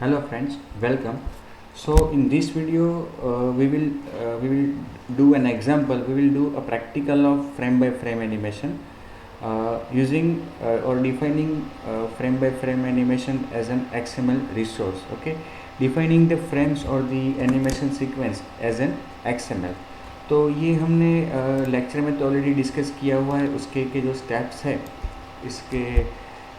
Hello friends, welcome. So in this video we will do an example. We will do a practical of frame by frame animation using or defining frame by frame animation as an XML resource. Okay, defining the frames or the animation sequence as an XML. तो ये हमने lecture में तो already discuss किया हुआ है. उसके के जो स्टेप्स है इसके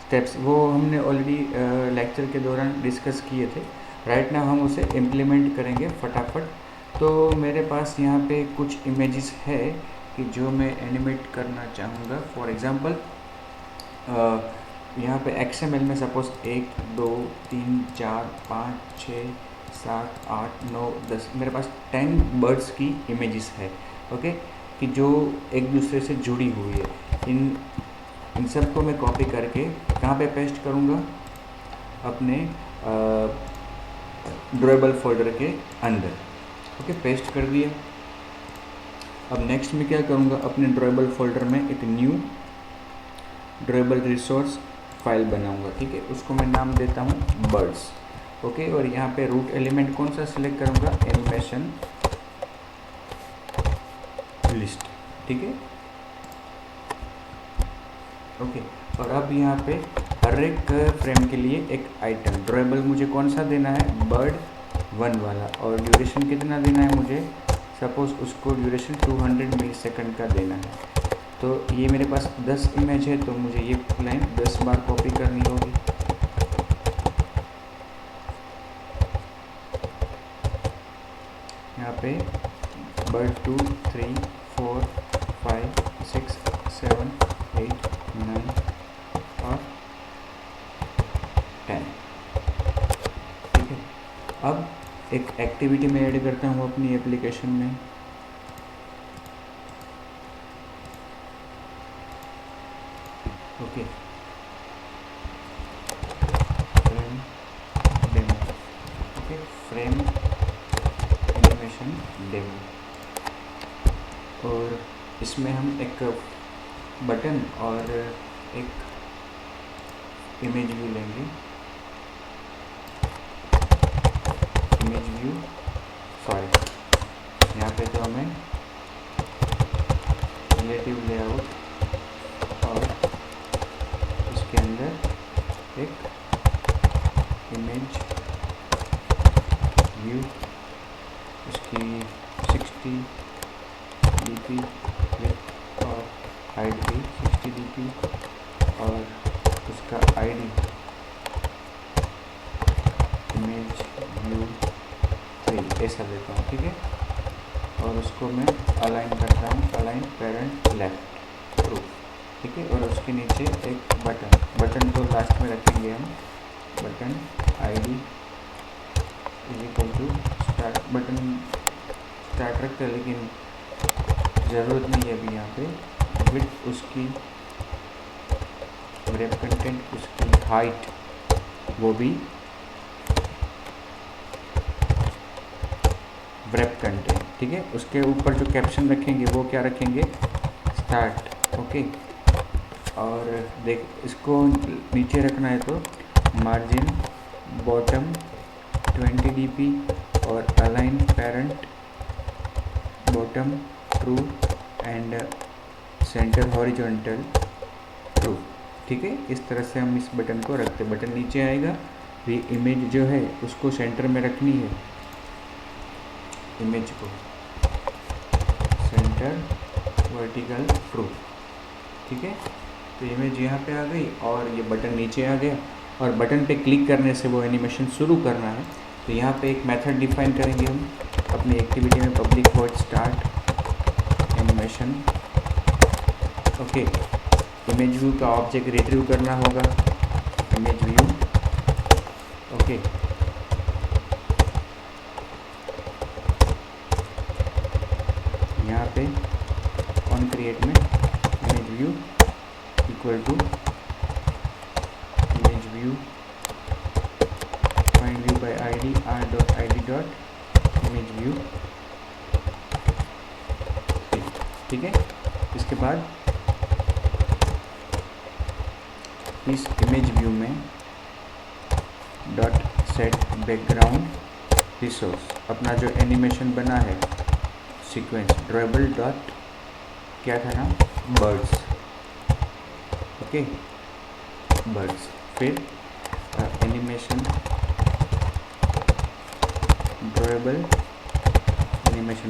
स्टेप्स वो हमने ऑलरेडी लेक्चर के दौरान डिस्कस किए थे. राइट नाउ हम उसे इम्प्लीमेंट करेंगे फटाफट. तो मेरे पास यहाँ पे कुछ इमेजेस है कि जो मैं एनिमेट करना चाहूँगा. फॉर एग्ज़ाम्पल यहाँ पे XML में सपोज 1 2 3 4 5 6 7 8 9 10 मेरे पास 10 बर्ड्स की इमेजेस है. ओके, कि जो एक दूसरे से जुड़ी हुई है. इन सब को मैं कॉपी करके कहाँ पे पेस्ट करूँगा? अपने ड्रॉएबल फोल्डर के अंदर. ओके, पेस्ट कर दिया. अब नेक्स्ट में क्या करूँगा? अपने ड्रॉएबल फोल्डर में एक न्यू ड्रॉएबल रिसोर्स फाइल बनाऊँगा. ठीक है, उसको मैं नाम देता हूँ बर्ड्स. ओके, और यहाँ पे रूट एलिमेंट कौन सा सिलेक्ट करूँगा? Animation list. ठीक है, ओके. और अब यहाँ पे हर एक फ्रेम के लिए एक आइटम ड्रॉएबल मुझे कौन सा देना है? बर्ड 1 वाला. और ड्यूरेशन कितना देना है मुझे? सपोज उसको ड्यूरेशन 200 मिली सेकंड का देना है. तो ये मेरे पास 10 इमेज है, तो मुझे ये लाइन 10 बार कॉपी करनी होगी. यहाँ पे बर्ड 2 3 4 5 6 7 8 9 और 10. ठीक है, अब एक एक्टिविटी में ऐड करता हूँ अपनी एप्लीकेशन में. Okay, frame demo. Okay, frame animation demo. और इसमें हम एक बटन और एक इमेज व्यू लेंगे. इमेज व्यू सॉरी, यहाँ पे तो हमें रिलेटिव लेआउट और इसके अंदर एक इमेज व्यू, उसकी 60 dp विड्थ और हाइट भी 60 dp और उसका आईडी इमेज व्यू 3 ऐसा देता हूँ. ठीक है, और उसको मैं अलाइन करता हूँ, अलाइन पेरेंट लेफ्ट ट्रू. ठीक है, और उसके नीचे एक बटन तो लास्ट में रखेंगे हम. Button ID is equal to start. Button start रखते हैं लेकिन ज़रूरत नहीं है अभी. यहाँ पे विड्थ उसकी, रैप कंटेंट उसकी, हाइट वो भी रैप कंटेंट. ठीक है, उसके ऊपर जो कैप्शन रखेंगे वो क्या रखेंगे? स्टार्ट. ओके, और देख इसको नीचे रखना है तो मार्जिन बॉटम 20 dp और align parent bottom true and centre horizontal true. ठीक है, इस तरह से हम इस बटन को रखते. बटन नीचे आएगा, ये इमेज जो है उसको सेंटर में रखनी है. इमेज को सेंटर वर्टिकल ट्रू. ठीक है, तो इमेज यहाँ पे आ गई और ये बटन नीचे आ गया. और बटन पे क्लिक करने से वो एनिमेशन शुरू करना है. तो यहाँ पे एक मेथड डिफाइन करेंगे हम अपनी एक्टिविटी में, public void start animation. Okay, image view का ऑब्जेक्ट रिट्रीव करना होगा, इमेज व्यू. ओके, यहाँ पे ऑन क्रिएट में image view equal to image view find view by ID r.id dot image view. ठीक है, इसके बाद इस इमेज व्यू में डॉट सेट बैकग्राउंड रिसोर्स, अपना जो एनिमेशन बना है सीक्वेंस ड्राइबल डॉट क्या था ना, बर्ड्स, ओके बर्ड्स। फिर animation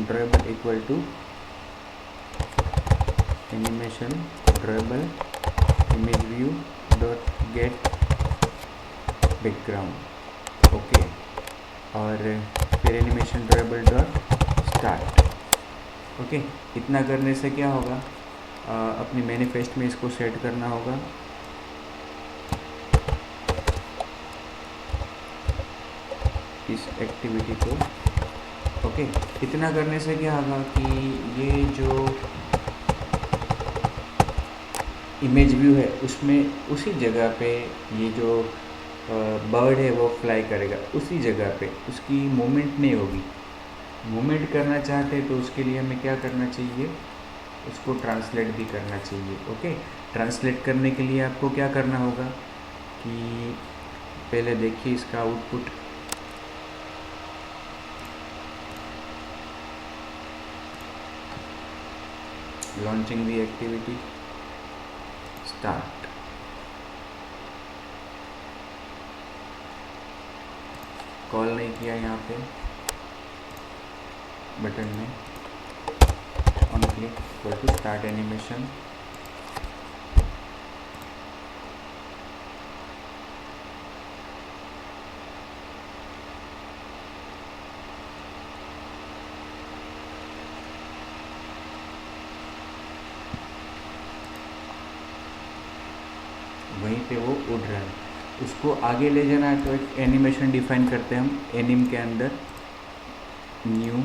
drawable equal to animation drawable image view dot get background, okay. और फिर animation drawable dot start, okay. इतना करने से क्या होगा, अपनी मैनिफेस्ट में इसको सेट करना होगा। इस एक्टिविटी को, ओके। इतना करने से क्या होगा कि ये जो इमेज व्यू है उसमें उसी जगह पे ये जो बर्ड है वो फ्लाई करेगा, उसी जगह पे उसकी मूवमेंट नहीं होगी। मूवमेंट करना चाहते हैं तो उसके लिए हमें क्या करना चाहिए, उसको ट्रांसलेट भी करना चाहिए, ओके। ट्रांसलेट करने के लिए आपको क्या करना होगा कि पहले देखिए इसका output, launching the activity, start. Call नहीं किया यहाँ पे बटन में, on click equal to start animation, वहीं पे वो उड़ रहा है। उसको आगे ले जाना है तो एक एनिमेशन डिफाइन करते हैं हम एनिम के अंदर, new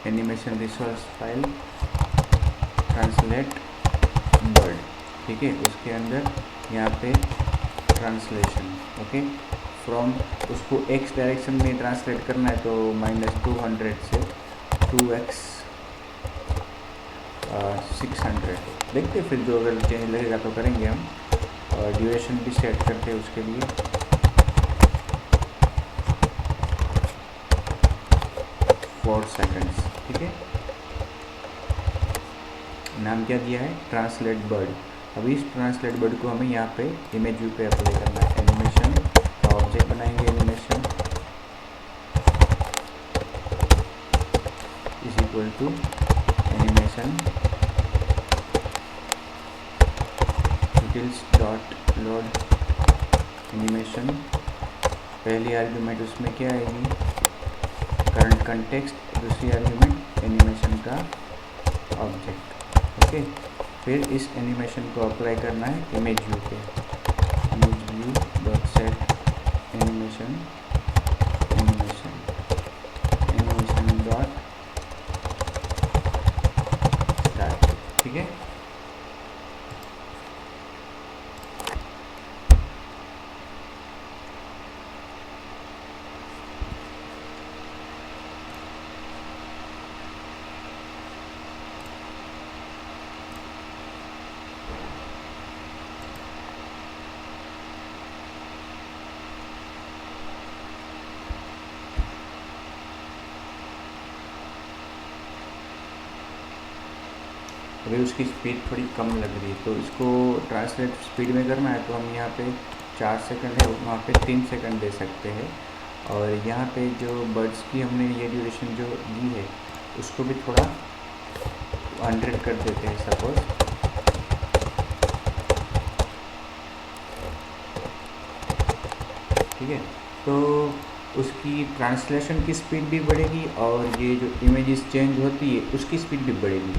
animation resource file translate bird, ठीक है। उसके अंदर यहाँ पे ट्रांसलेशन, ओके, फ्रॉम, उसको एक्स डायरेक्शन में ट्रांसलेट करना है तो -200 से 2x 600, देखते फिर जो अगर चेंज लगेगा तो करेंगे हम। और ड्यूरेशन भी सेट करते हैं उसके लिए, 4 सेकंड्स, ठीक है। नाम क्या दिया है, ट्रांसलेट बर्ड। अब इस ट्रांसलेट बर्ड को हमें यहाँ पे इमेज व्यू पे अप्लाई करना है। एनिमेशन का ऑब्जेक्ट बनाएंगे, animation is equal to animation details dot load animation. पहली आर्ग्यूमेंट उसमें क्या आएगी, करंट कंटेक्स्ट, दूसरी आर्ग्यूमेंट एनिमेशन का ऑब्जेक्ट, ओके। फिर इस एनिमेशन को अप्लाई करना है इमेज व्यू पे, image view dot set animation dot start, ठीक है। अभी उसकी स्पीड थोड़ी कम लग रही है तो इसको ट्रांसलेट स्पीड में करना है तो हम यहाँ पे 4 सेकंड है, वहाँ पे 3 सेकंड दे सकते हैं। और यहाँ पे जो बर्ड्स की हमने ये ड्यूरेशन जो दी है उसको भी थोड़ा 100 कर देते हैं सपोज, ठीक है। तो उसकी ट्रांसलेशन की स्पीड भी बढ़ेगी और ये जो इमेजेस चेंज होती है उसकी स्पीड भी बढ़ेगी।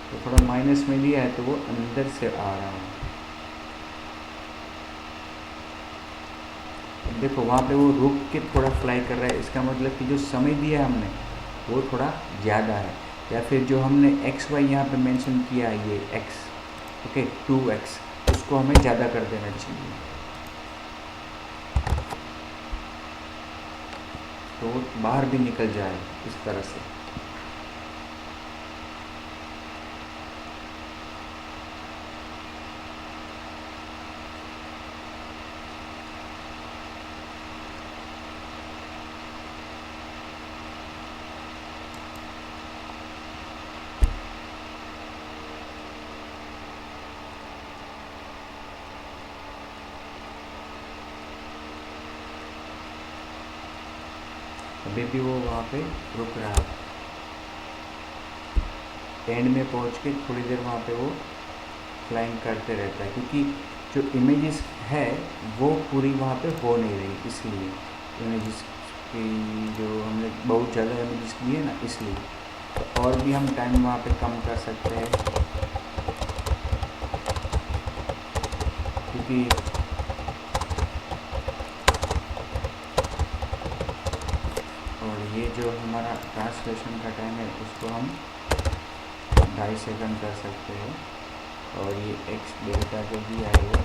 तो थोड़ा माइनस में लिया है तो वो अंदर से आ रहा है। देखो वहाँ पे वो रुक के थोड़ा फ्लाई कर रहा है, इसका मतलब कि जो समय दिया है हमने वो थोड़ा ज़्यादा है, या फिर जो हमने एक्स वाई यहाँ पे मेंशन किया है ये एक्स, ओके 2x, उसको हमें ज़्यादा कर देना चाहिए, तो वो बाहर भी निकल जाए इस तरह से। अभी भी वो वहाँ पे रुक रहा है, एंड में पहुँच के थोड़ी देर वहाँ पे वो फ्लाइंग करते रहता है, क्योंकि जो इमेजेस है वो पूरी वहाँ पे हो नहीं रही, इसलिए इमेजेस की जो हमने बहुत ज़्यादा इमेजेस किए ना, इसलिए। तो और भी हम टाइम वहाँ पे कम कर सकते हैं, क्योंकि और ये जो हमारा ट्रांसलेशन का टाइम है उसको हम 2.5 सेकंड कर सकते हैं, और ये एक्स डेल्टा जो भी आएगा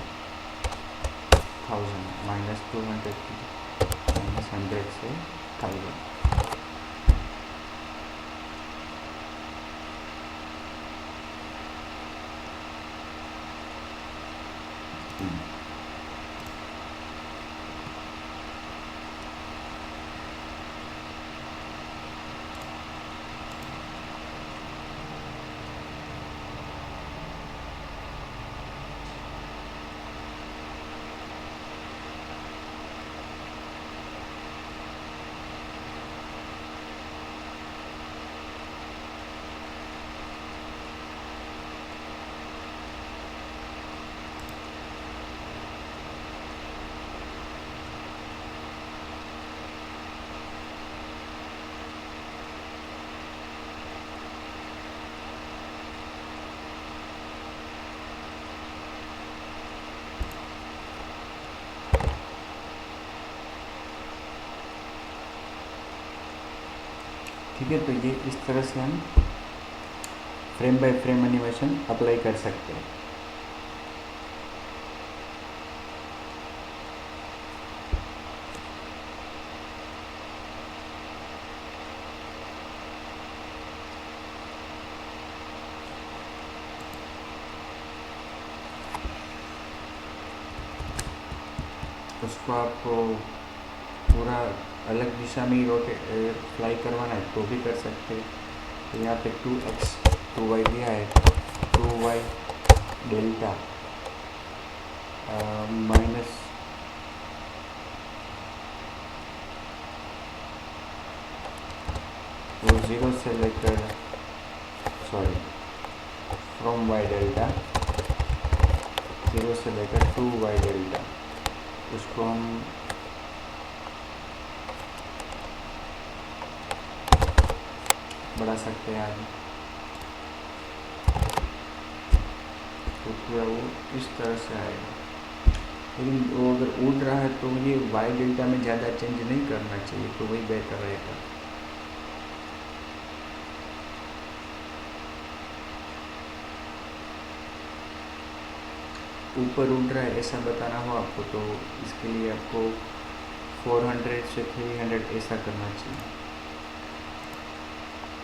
1000 -200 -100 से 1000। ठीक है, तो ये इस तरह से हम frame by frame animation apply कर सकते हैं। उसको आपको पूरा अलग दिशा में ही रोटेट फ्लाई करवाना है तो भी कर सकते हैं। तो यहाँ पे 2x 2y दिया है, 2y डेल्टा माइनस वो 0 से लेकर सॉरी फ्रॉम y डेल्टा 0 से लेकर 2y डेल्टा, उसको हम बढ़ा सकते हैं आगे, तो पूरा वो इस तरह से आएगा। लेकिन वो अगर उड़ रहा है तो ये वाई डेल्टा में ज़्यादा चेंज नहीं करना चाहिए, तो वही बेहतर रहेगा। ऊपर उड़ रहा है ऐसा बताना हो आपको, तो इसके लिए आपको 400 से 300 ऐसा करना चाहिए,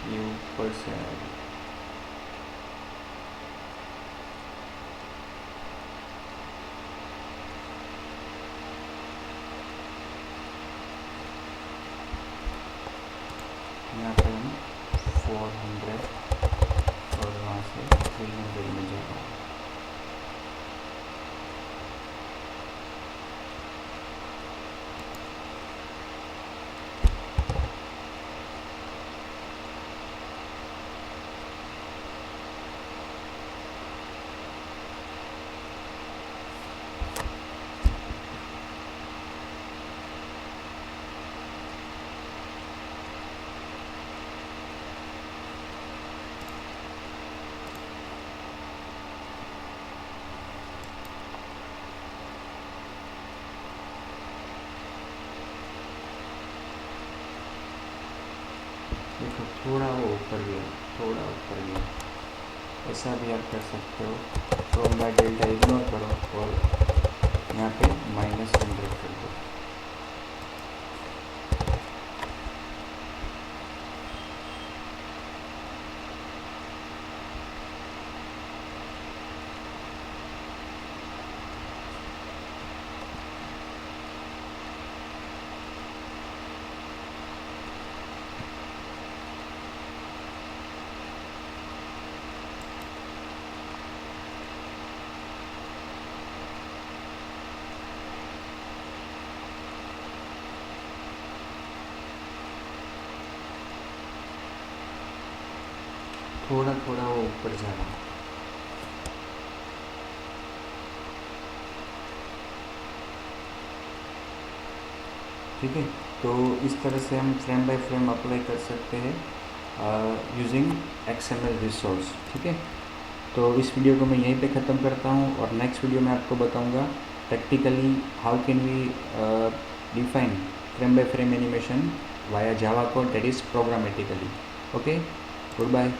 ये ऊपर से आएगा। यहाँ पे हम 400 और वहाँ से 300 में जाएगा। देखो थोड़ा वो ऊपर गया, थोड़ा ऊपर गया, ऐसा भी आप कर सकते हो। फ्रॉम बाय डेल्टा इग्नोर करो और यहाँ पे -100 कर दो। थोड़ा थोड़ा वो ऊपर जा रहा है। ठीक है, तो इस तरह से हम फ्रेम बाय फ्रेम अप्लाई कर सकते हैं यूजिंग XML रिसोर्स। ठीक है, तो इस वीडियो को मैं यहीं पे ख़त्म करता हूँ और नेक्स्ट वीडियो में आपको बताऊँगा practically how can we define frame by frame animation via Java code, that is programmatically. Okay, good bye.